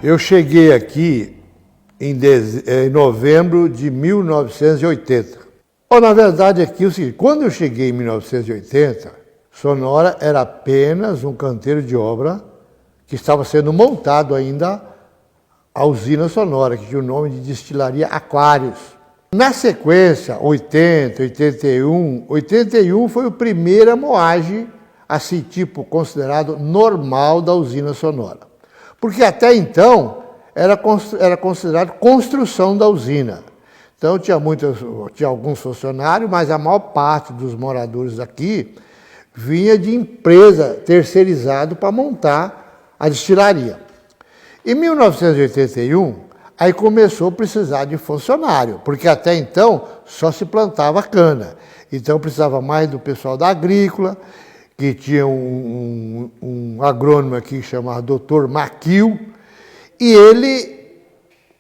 Eu cheguei aqui em novembro de 1980. Na verdade, aqui é o seguinte, quando eu cheguei em 1980, Sonora era apenas um canteiro de obra que estava sendo montado ainda a usina Sonora, que tinha o nome de Destilaria Aquários. Na sequência, 80, 81, 81 foi a primeira moagem, assim, tipo, considerado normal da usina Sonora. Porque até então era considerado construção da usina. Então tinha alguns funcionários, mas a maior parte dos moradores aqui vinha de empresa terceirizado para montar a destilaria. Em 1981, aí começou a precisar de funcionário, porque até então só se plantava cana. Então precisava mais do pessoal da agrícola, que tinha um agrônomo aqui chamado Dr. Maquil, e ele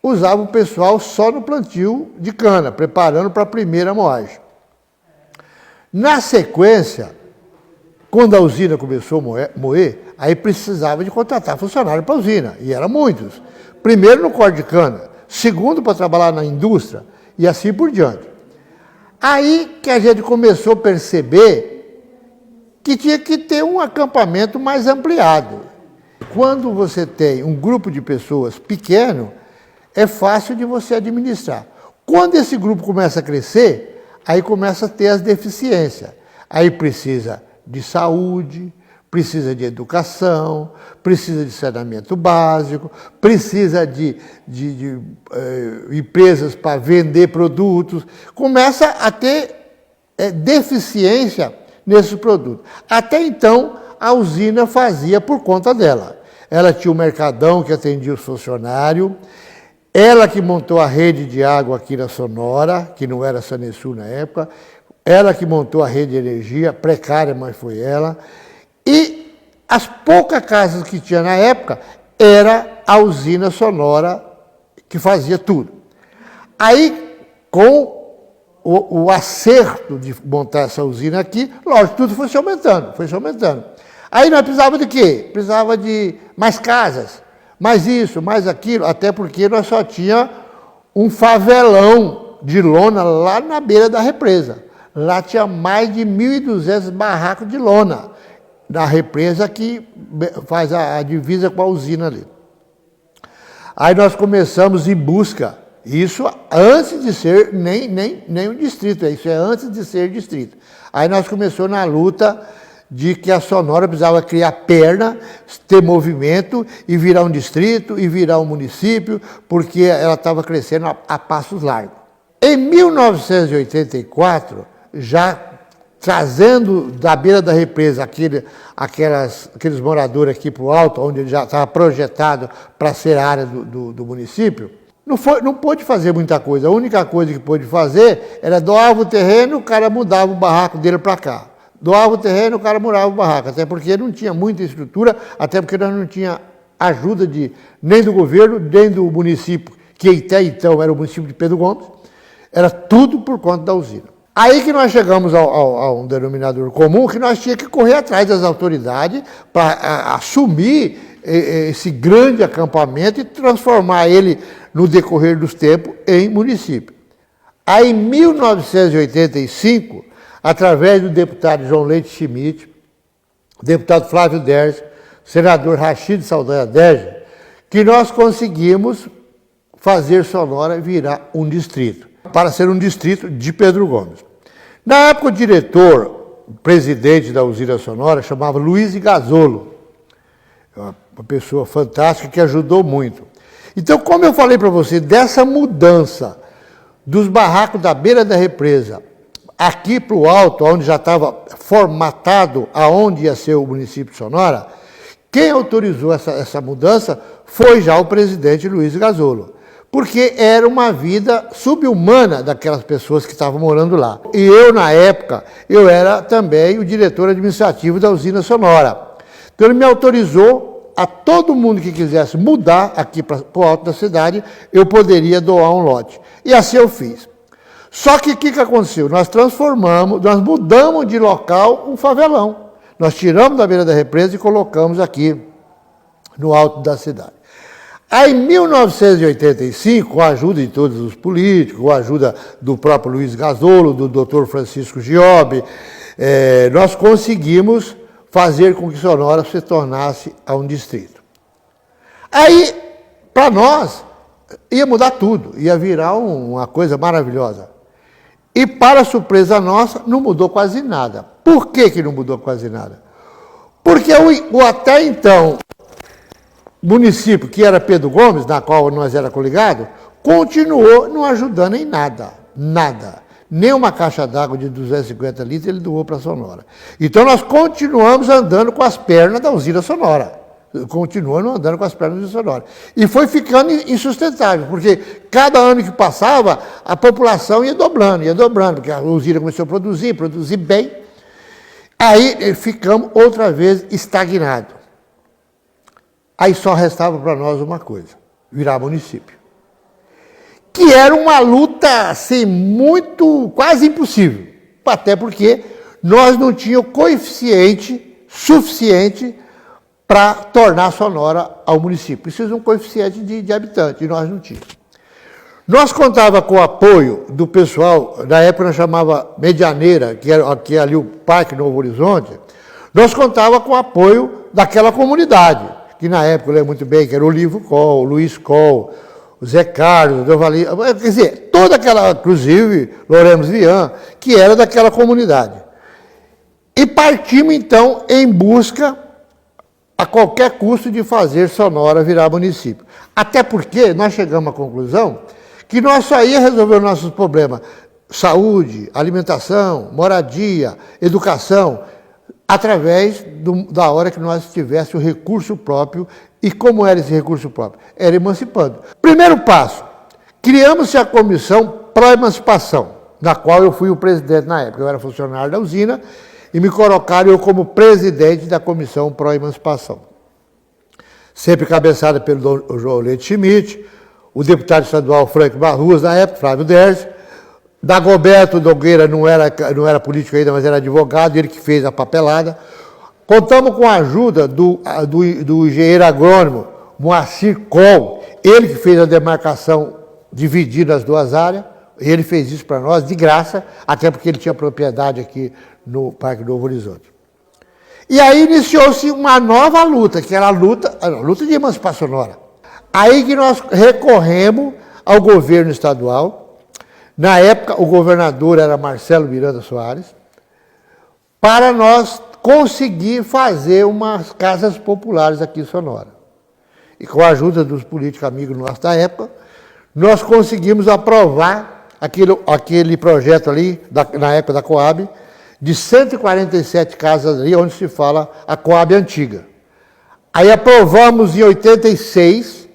usava o pessoal só no plantio de cana, preparando para a primeira moagem. Na sequência, quando a usina começou a moer, aí precisava de contratar funcionário para a usina, e eram muitos. Primeiro no corte de cana, segundo para trabalhar na indústria, e assim por diante. Aí que a gente começou a perceber que tinha que ter um acampamento mais ampliado. Quando você tem um grupo de pessoas pequeno, é fácil de você administrar. Quando esse grupo começa a crescer, aí começa a ter as deficiências. Aí precisa de saúde, precisa de educação, precisa de saneamento básico, precisa de empresas para vender produtos. Começa a ter deficiência nesses produtos. Até então, a usina fazia por conta dela. Ela tinha o mercadão que atendia os funcionários, ela que montou a rede de água aqui na Sonora, que não era Sanesul na época, ela que montou a rede de energia, precária, mas foi ela, e as poucas casas que tinha na época, era a usina Sonora que fazia tudo. Aí, com o acerto de montar essa usina aqui, lógico, tudo foi se aumentando, Aí nós precisávamos de quê? Precisava de mais casas, mais isso, mais aquilo, até porque nós só tinha um favelão de lona lá na beira da represa. Lá tinha mais de 1.200 barracos de lona, na represa que faz a divisa com a usina ali. Aí nós começamos em busca, isso antes de ser nem um distrito, isso é antes de ser distrito. Aí nós começamos na luta de que a Sonora precisava criar perna, ter movimento e virar um distrito e virar um município, porque ela estava crescendo a passos largos. Em 1984, já trazendo da beira da represa aqueles moradores aqui para o alto, onde ele já estava projetado para ser a área do município, não pôde fazer muita coisa. A única coisa que pôde fazer era doava o terreno, o cara mudava o barraco dele para cá. Doava o terreno, o cara morava o barraco, até porque não tinha muita estrutura, até porque nós não tinha ajuda nem do governo, nem do município, que até então era o município de Pedro Gomes, era tudo por conta da usina. Aí que nós chegamos a um denominador comum, que nós tínhamos que correr atrás das autoridades para assumir esse grande acampamento e transformar ele, no decorrer dos tempos, em município. Aí, em 1985, através do deputado João Leite Schmidt, deputado Flávio Derzi, senador Rachid Saldanha Derzi, que nós conseguimos fazer Sonora virar um distrito, para ser um distrito de Pedro Gomes. Na época, o diretor, o presidente da usina Sonora, chamava Luiz Gasolo, uma pessoa fantástica que ajudou muito. Então, como eu falei para você, dessa mudança dos barracos da beira da represa aqui para o alto, onde já estava formatado aonde ia ser o município de Sonora, quem autorizou essa mudança foi já o presidente Luiz Gasolo, porque era uma vida subhumana daquelas pessoas que estavam morando lá. E eu, na época, eu era também o diretor administrativo da usina Sonora. Então ele me autorizou a todo mundo que quisesse mudar aqui para o alto da cidade, eu poderia doar um lote. E assim eu fiz. Só que o que aconteceu? Nós mudamos de local um favelão. Nós tiramos da beira da represa e colocamos aqui no alto da cidade. Aí, em 1985, com a ajuda de todos os políticos, com a ajuda do próprio Luiz Gasolo, do Dr. Francisco Giobbe, nós conseguimos fazer com que Sonora se tornasse a um distrito. Aí, para nós, ia mudar tudo, ia virar uma coisa maravilhosa. E, para surpresa nossa, não mudou quase nada. Por que não mudou quase nada? Porque o até então município, que era Pedro Gomes, na qual nós era coligado, continuou não ajudando em nada, nada. Nem uma caixa d'água de 250 litros ele doou para Sonora. Então nós continuamos andando com as pernas da usina Sonora. Continuamos andando com as pernas da usina Sonora. E foi ficando insustentável, porque cada ano que passava, a população ia dobrando, porque a usina começou a produzir bem. Aí ficamos outra vez estagnados. Aí só restava para nós uma coisa, virar município. Que era uma luta, assim, quase impossível. Até porque nós não tínhamos coeficiente suficiente para tornar Sonora ao município. Precisa de um coeficiente de habitante, e nós não tínhamos. Nós contávamos com o apoio do pessoal, na época nós chamava Medianeira, que é ali o Parque Novo Horizonte, nós contávamos com o apoio daquela comunidade, que na época eu lembro muito bem, que era o Olivo Coll, o Luiz Coll, o Zé Carlos, o Dovali, quer dizer, toda aquela, inclusive, Loremos Vian, que era daquela comunidade. E partimos, então, em busca, a qualquer custo, de fazer Sonora virar município. Até porque nós chegamos à conclusão que nós só ia resolver os nossos problemas, saúde, alimentação, moradia, educação, através da hora que nós tivéssemos o recurso próprio. E como era esse recurso próprio? Era emancipando. Primeiro passo, criamos-se a Comissão Pró-Emancipação, na qual eu fui o presidente na época. Eu era funcionário da usina e me colocaram eu como presidente da Comissão Pró-Emancipação. Sempre cabeçada pelo João Leite Schmidt, o deputado estadual Frank Barruas, na época, Flávio Dersi. Dagoberto Nogueira não era político ainda, mas era advogado, ele que fez a papelada. Contamos com a ajuda do engenheiro agrônomo Moacir Coll, ele que fez a demarcação dividida as duas áreas, ele fez isso para nós de graça, até porque ele tinha propriedade aqui no Parque Novo Horizonte. E aí iniciou-se uma nova luta, que era a luta de emancipação sonora. Aí que nós recorremos ao governo estadual. Na época, o governador era Marcelo Miranda Soares, para nós conseguir fazer umas casas populares aqui em Sonora. E com a ajuda dos políticos amigos nossos da época, nós conseguimos aprovar aquele projeto ali, na época da Coab, de 147 casas ali, onde se fala a Coab antiga. Aí aprovamos em 86,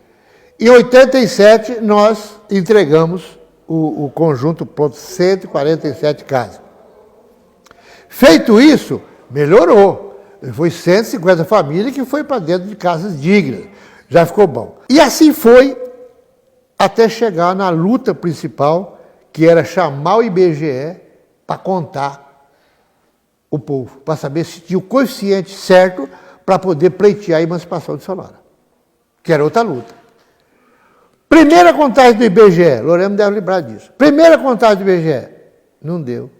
em 87 nós entregamos o conjunto pronto, 147 casas. Feito isso, melhorou. Foi 150 famílias que foi para dentro de casas dignas. Já ficou bom. E assim foi até chegar na luta principal, que era chamar o IBGE para contar o povo, para saber se tinha o coeficiente certo para poder pleitear a emancipação de Sonora, que era outra luta. Primeira contagem do IBGE, Lorena deve lembrar disso. Primeira contagem do IBGE, não deu.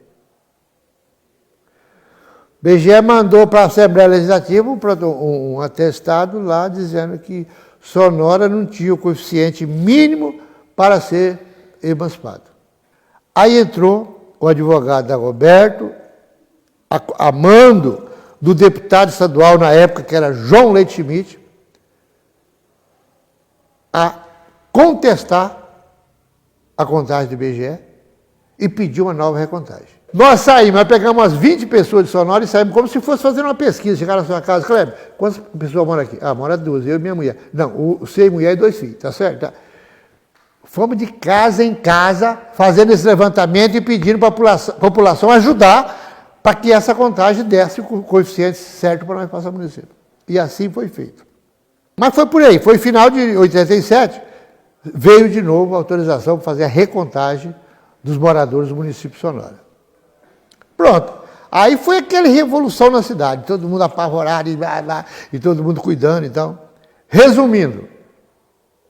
O IBGE mandou para a Assembleia Legislativa um atestado lá dizendo que Sonora não tinha o coeficiente mínimo para ser emancipado. Aí entrou o advogado Dagoberto, a mando do deputado estadual na época, que era João Leite Schmidt, a contestar a contagem do IBGE e pedir uma nova recontagem. Nós saímos, nós pegamos umas 20 pessoas de Sonora e saímos como se fosse fazer uma pesquisa. Chegaram na sua casa, Kleber, quantas pessoas moram aqui? Ah, mora duas, eu e minha mulher. Não, você, mulher e 2 filhos, tá certo? Tá. Fomos de casa em casa, fazendo esse levantamento e pedindo para a população ajudar para que essa contagem desse o coeficiente certo para nós passar o município. E assim foi feito. Mas foi por aí, foi final de 87, veio de novo a autorização para fazer a recontagem dos moradores do município de Sonora. Pronto. Aí foi aquela revolução na cidade, todo mundo apavorado e todo mundo cuidando. Então, resumindo,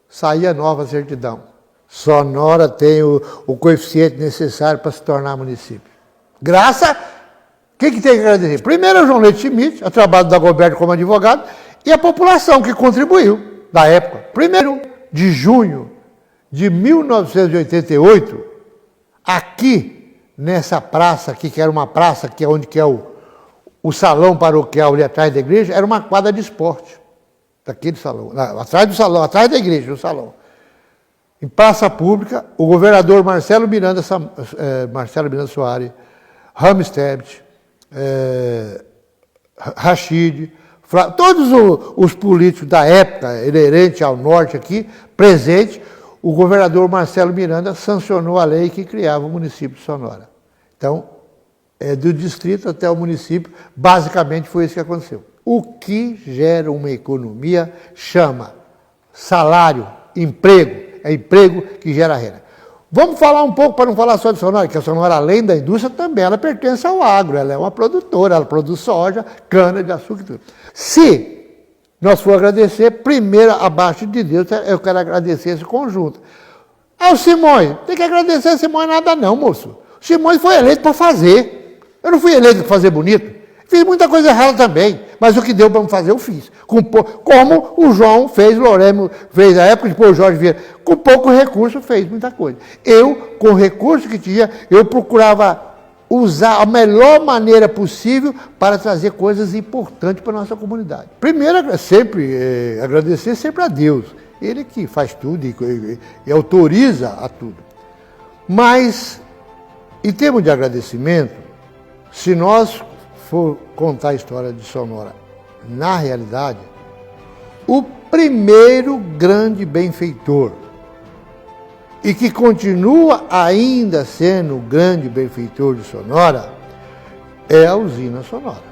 saía nova certidão. Sonora tem o coeficiente necessário para se tornar município. Graças, quem que tem que agradecer? Primeiro o João Leite Schmidt, o trabalho da Dagoberto como advogado, e a população que contribuiu na época. 1º de junho de 1988, aqui nessa praça aqui, que era uma praça que é onde que é o salão paroquial ali atrás da igreja, era uma quadra de esporte. Daquele salão, atrás do salão, atrás da igreja, no salão. Em praça pública, o governador Marcelo Miranda Soares, Ramstedt, Rachid, todos os políticos da época, inerente ao norte aqui, presentes, o governador Marcelo Miranda sancionou a lei que criava o município de Sonora. Então, do distrito até o município, basicamente foi isso que aconteceu. O que gera uma economia chama salário, emprego, é emprego que gera renda. Vamos falar um pouco, para não falar só de Sonora, que a Sonora, além da indústria, também ela pertence ao agro, ela é uma produtora, ela produz soja, cana de açúcar e tudo. Se nós for agradecer, primeiro, abaixo de Deus, eu quero agradecer esse conjunto. Ao Simões, tem que agradecer a Simões nada não, moço. O Simões foi eleito para fazer. Eu não fui eleito para fazer bonito. Fiz muita coisa errada também, mas o que deu para me fazer eu fiz. Como o João fez, o Loreno fez na época, depois o Jorge Vieira, com pouco recurso fez muita coisa. Eu, com o recurso que tinha, eu procurava usar a melhor maneira possível para trazer coisas importantes para a nossa comunidade. Primeiro, agradecer sempre a Deus. Ele que faz tudo e autoriza a tudo. Mas, em termos de agradecimento, se nós for contar a história de Sonora, na realidade, o primeiro grande benfeitor, e que continua ainda sendo o grande benfeitor de Sonora, é a usina Sonora.